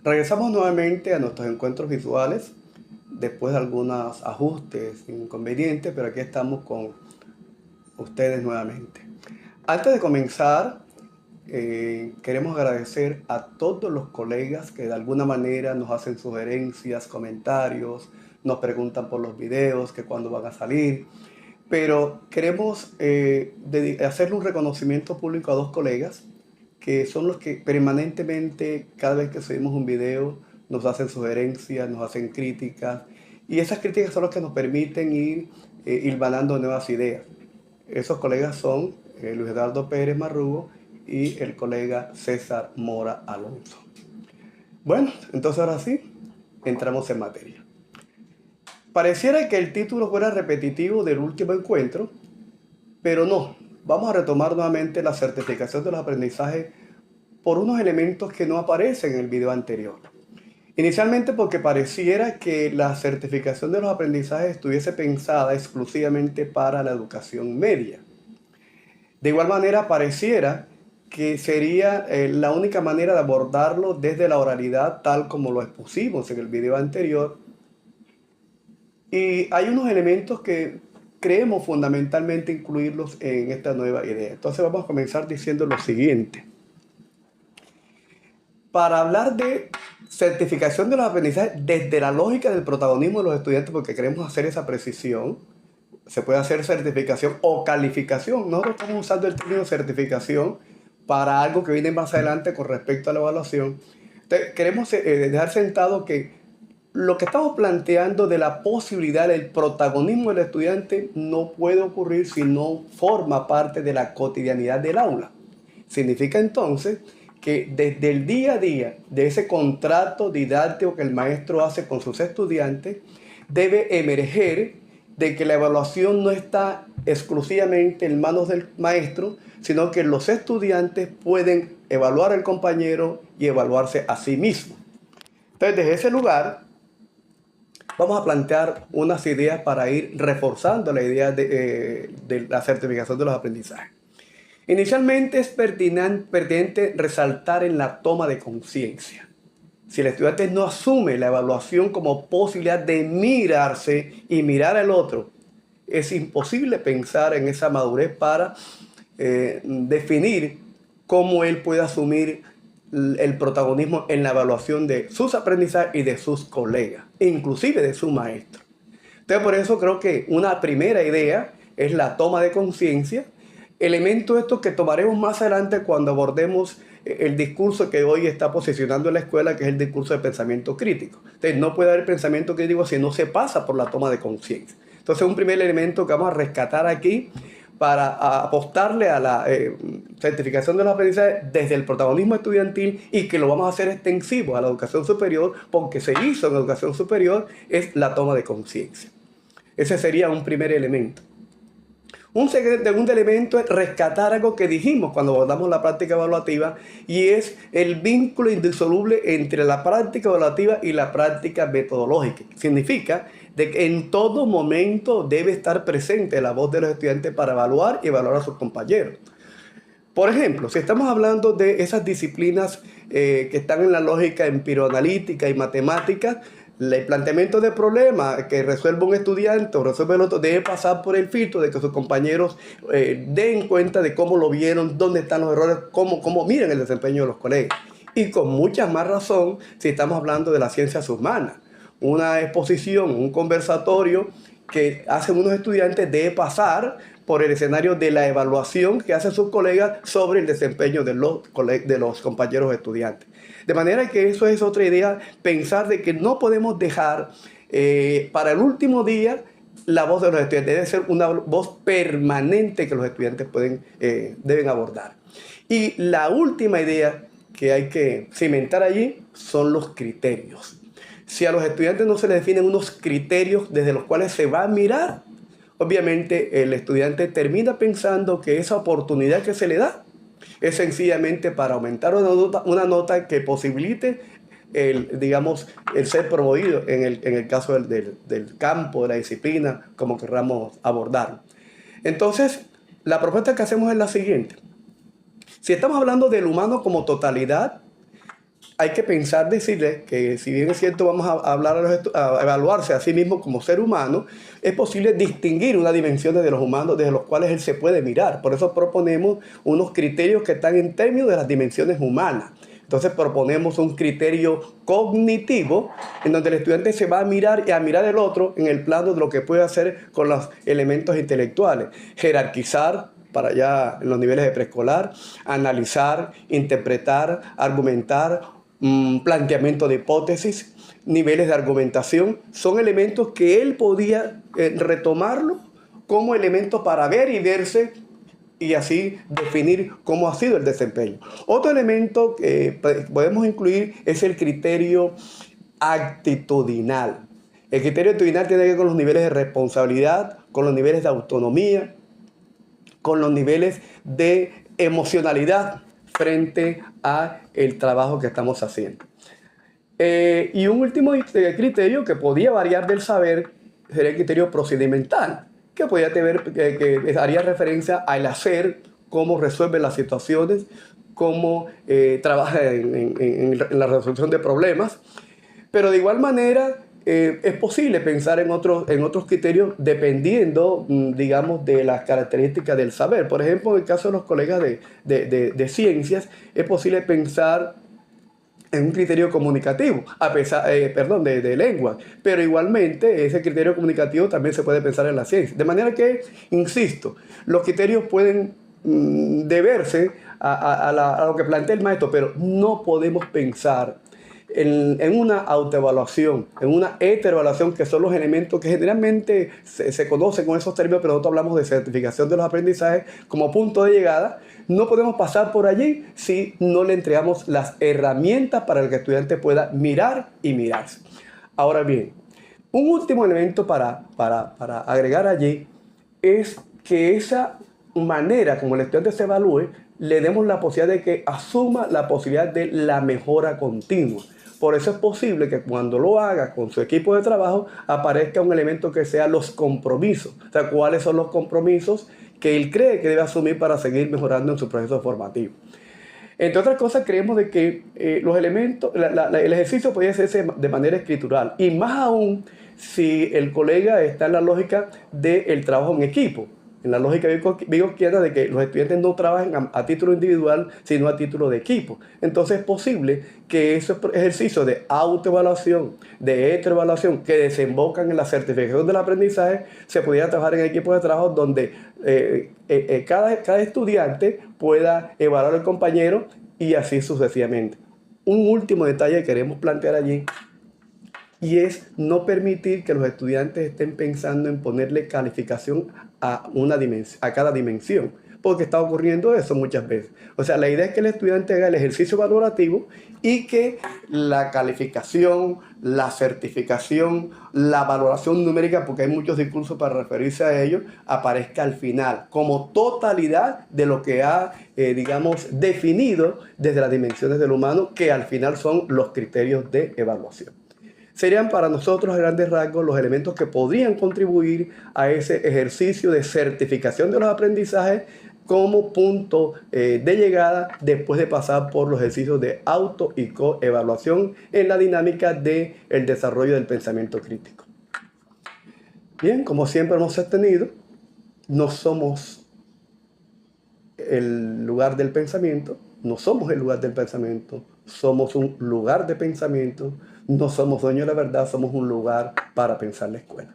Regresamos nuevamente a nuestros encuentros visuales después de algunos ajustes inconvenientes, pero aquí estamos con ustedes nuevamente. Antes de comenzar, queremos agradecer a todos los colegas que de alguna manera nos hacen sugerencias, comentarios, nos preguntan por los videos, que cuándo van a salir. Pero queremos hacerle un reconocimiento público a dos colegas que son los que permanentemente, cada vez que subimos un video, nos hacen sugerencias, nos hacen críticas, y esas críticas son las que nos permiten ir hilvanando nuevas ideas. Esos colegas son Luis Eduardo Pérez Marrugo y el colega César Mora Alonso. Bueno, entonces ahora sí, entramos en materia. Pareciera que el título fuera repetitivo del último encuentro, pero no. Vamos a retomar nuevamente la certificación de los aprendizajes por unos elementos que no aparecen en el video anterior. Inicialmente porque pareciera que la certificación de los aprendizajes estuviese pensada exclusivamente para la educación media. De igual manera pareciera que sería la única manera de abordarlo desde la oralidad tal como lo expusimos en el video anterior. Y hay unos elementos que creemos fundamentalmente incluirlos en esta nueva idea. Entonces vamos a comenzar diciendo lo siguiente. Para hablar de certificación de los aprendizajes desde la lógica del protagonismo de los estudiantes, porque queremos hacer esa precisión, se puede hacer certificación o calificación. Nosotros estamos usando el término certificación para algo que viene más adelante con respecto a la evaluación. Entonces, queremos dejar sentado que lo que estamos planteando de la posibilidad del protagonismo del estudiante no puede ocurrir si no forma parte de la cotidianidad del aula. Significa entonces que desde el día a día de ese contrato didáctico que el maestro hace con sus estudiantes, debe emerger de que la evaluación no está exclusivamente en manos del maestro, sino que los estudiantes pueden evaluar al compañero y evaluarse a sí mismos. Entonces, desde ese lugar, vamos a plantear unas ideas para ir reforzando la idea de la certificación de los aprendizajes. Inicialmente es pertinente resaltar en la toma de conciencia. Si el estudiante no asume la evaluación como posibilidad de mirarse y mirar al otro, es imposible pensar en esa madurez para definir cómo él puede asumir el protagonismo en la evaluación de sus aprendizajes y de sus colegas, inclusive de su maestro. Entonces, por eso creo que una primera idea es la toma de conciencia, elemento esto que tomaremos más adelante cuando abordemos el discurso que hoy está posicionando en la escuela, que es el discurso de pensamiento crítico. Entonces, no puede haber pensamiento crítico si no se pasa por la toma de conciencia. Entonces, un primer elemento que vamos a rescatar aquí para apostarle a la certificación de los aprendizajes desde el protagonismo estudiantil, y que lo vamos a hacer extensivo a la educación superior, porque se hizo en educación superior, es la toma de conciencia. Ese sería un primer elemento. Un segundo elemento es rescatar algo que dijimos cuando abordamos la práctica evaluativa, y es el vínculo indisoluble entre la práctica evaluativa y la práctica metodológica. Significa de que en todo momento debe estar presente la voz de los estudiantes para evaluar y evaluar a sus compañeros. Por ejemplo, si estamos hablando de esas disciplinas que están en la lógica empiroanalítica y matemática, el planteamiento de problema que resuelve un estudiante o resuelve el otro debe pasar por el filtro de que sus compañeros den cuenta de cómo lo vieron, dónde están los errores, cómo miran el desempeño de los colegas. Y con mucha más razón si estamos hablando de las ciencias humanas. Una exposición, un conversatorio que hacen unos estudiantes debe pasar por el escenario de la evaluación que hacen sus colegas sobre el desempeño de los compañeros estudiantes. De manera que eso es otra idea, pensar de que no podemos dejar para el último día la voz de los estudiantes. Debe ser una voz permanente que los estudiantes deben abordar. Y la última idea que hay que cimentar allí son los criterios. Si a los estudiantes no se les definen unos criterios desde los cuales se va a mirar, obviamente el estudiante termina pensando que esa oportunidad que se le da es sencillamente para aumentar una nota que posibilite el ser promovido en el caso del campo, de la disciplina, como querramos abordar. Entonces, la propuesta que hacemos es la siguiente. Si estamos hablando del humano como totalidad, hay que pensar, decirles que si bien es cierto vamos a hablar a evaluarse a sí mismo como ser humano, es posible distinguir unas dimensiones de los humanos desde los cuales él se puede mirar. Por eso proponemos unos criterios que están en términos de las dimensiones humanas. Entonces proponemos un criterio cognitivo en donde el estudiante se va a mirar y a mirar el otro en el plano de lo que puede hacer con los elementos intelectuales. Jerarquizar para allá en los niveles de preescolar, analizar, interpretar, argumentar, planteamiento de hipótesis, niveles de argumentación, son elementos que él podía retomarlo como elementos para ver y verse y así definir cómo ha sido el desempeño. Otro elemento que podemos incluir es el criterio actitudinal. El criterio actitudinal tiene que ver con los niveles de responsabilidad, con los niveles de autonomía, con los niveles de emocionalidad frente a el trabajo que estamos haciendo. Y un último criterio que podía variar del saber sería el criterio procedimental, que podía tener, que haría referencia al hacer, cómo resuelve las situaciones, cómo trabaja en la resolución de problemas. Pero de igual manera es posible pensar en otros criterios dependiendo, digamos, de las características del saber. Por ejemplo, en el caso de los colegas de ciencias, es posible pensar en un criterio comunicativo, de lengua, pero igualmente ese criterio comunicativo también se puede pensar en la ciencia. De manera que, insisto, los criterios pueden deberse a lo que plantea el maestro, pero no podemos pensar en una autoevaluación, en una heteroevaluación, que son los elementos que generalmente se conocen con esos términos, pero nosotros hablamos de certificación de los aprendizajes como punto de llegada. No podemos pasar por allí si no le entregamos las herramientas para que el estudiante pueda mirar y mirarse. Ahora bien, un último elemento para agregar allí es que esa manera como el estudiante se evalúe, le demos la posibilidad de que asuma la posibilidad de la mejora continua. Por eso es posible que cuando lo haga con su equipo de trabajo aparezca un elemento que sea los compromisos. O sea, cuáles son los compromisos que él cree que debe asumir para seguir mejorando en su proceso formativo. Entre otras cosas, creemos de que los elementos, el ejercicio puede hacerse de manera escritural, y más aún si el colega está en la lógica del trabajo en equipo, en la lógica vygotsky de que los estudiantes no trabajen a título individual, sino a título de equipo. Entonces es posible que esos ejercicios de autoevaluación, de heteroevaluación, que desembocan en la certificación del aprendizaje, se pudiera trabajar en equipos de trabajo donde cada estudiante pueda evaluar al compañero y así sucesivamente. Un último detalle que queremos plantear allí, y es no permitir que los estudiantes estén pensando en ponerle calificación a cada dimensión, porque está ocurriendo eso muchas veces. O sea, la idea es que el estudiante haga el ejercicio valorativo y que la calificación, la certificación, la valoración numérica, porque hay muchos discursos para referirse a ello, aparezca al final, como totalidad de lo que ha, digamos, definido desde las dimensiones del humano, que al final son los criterios de evaluación. Serían para nosotros a grandes rasgos los elementos que podrían contribuir a ese ejercicio de certificación de los aprendizajes como punto de llegada después de pasar por los ejercicios de auto y coevaluación en la dinámica del desarrollo del pensamiento crítico. Bien, como siempre hemos sostenido, no somos el lugar del pensamiento, no somos el lugar del pensamiento, somos un lugar de pensamiento. No somos dueños de la verdad, somos un lugar para pensar la escuela.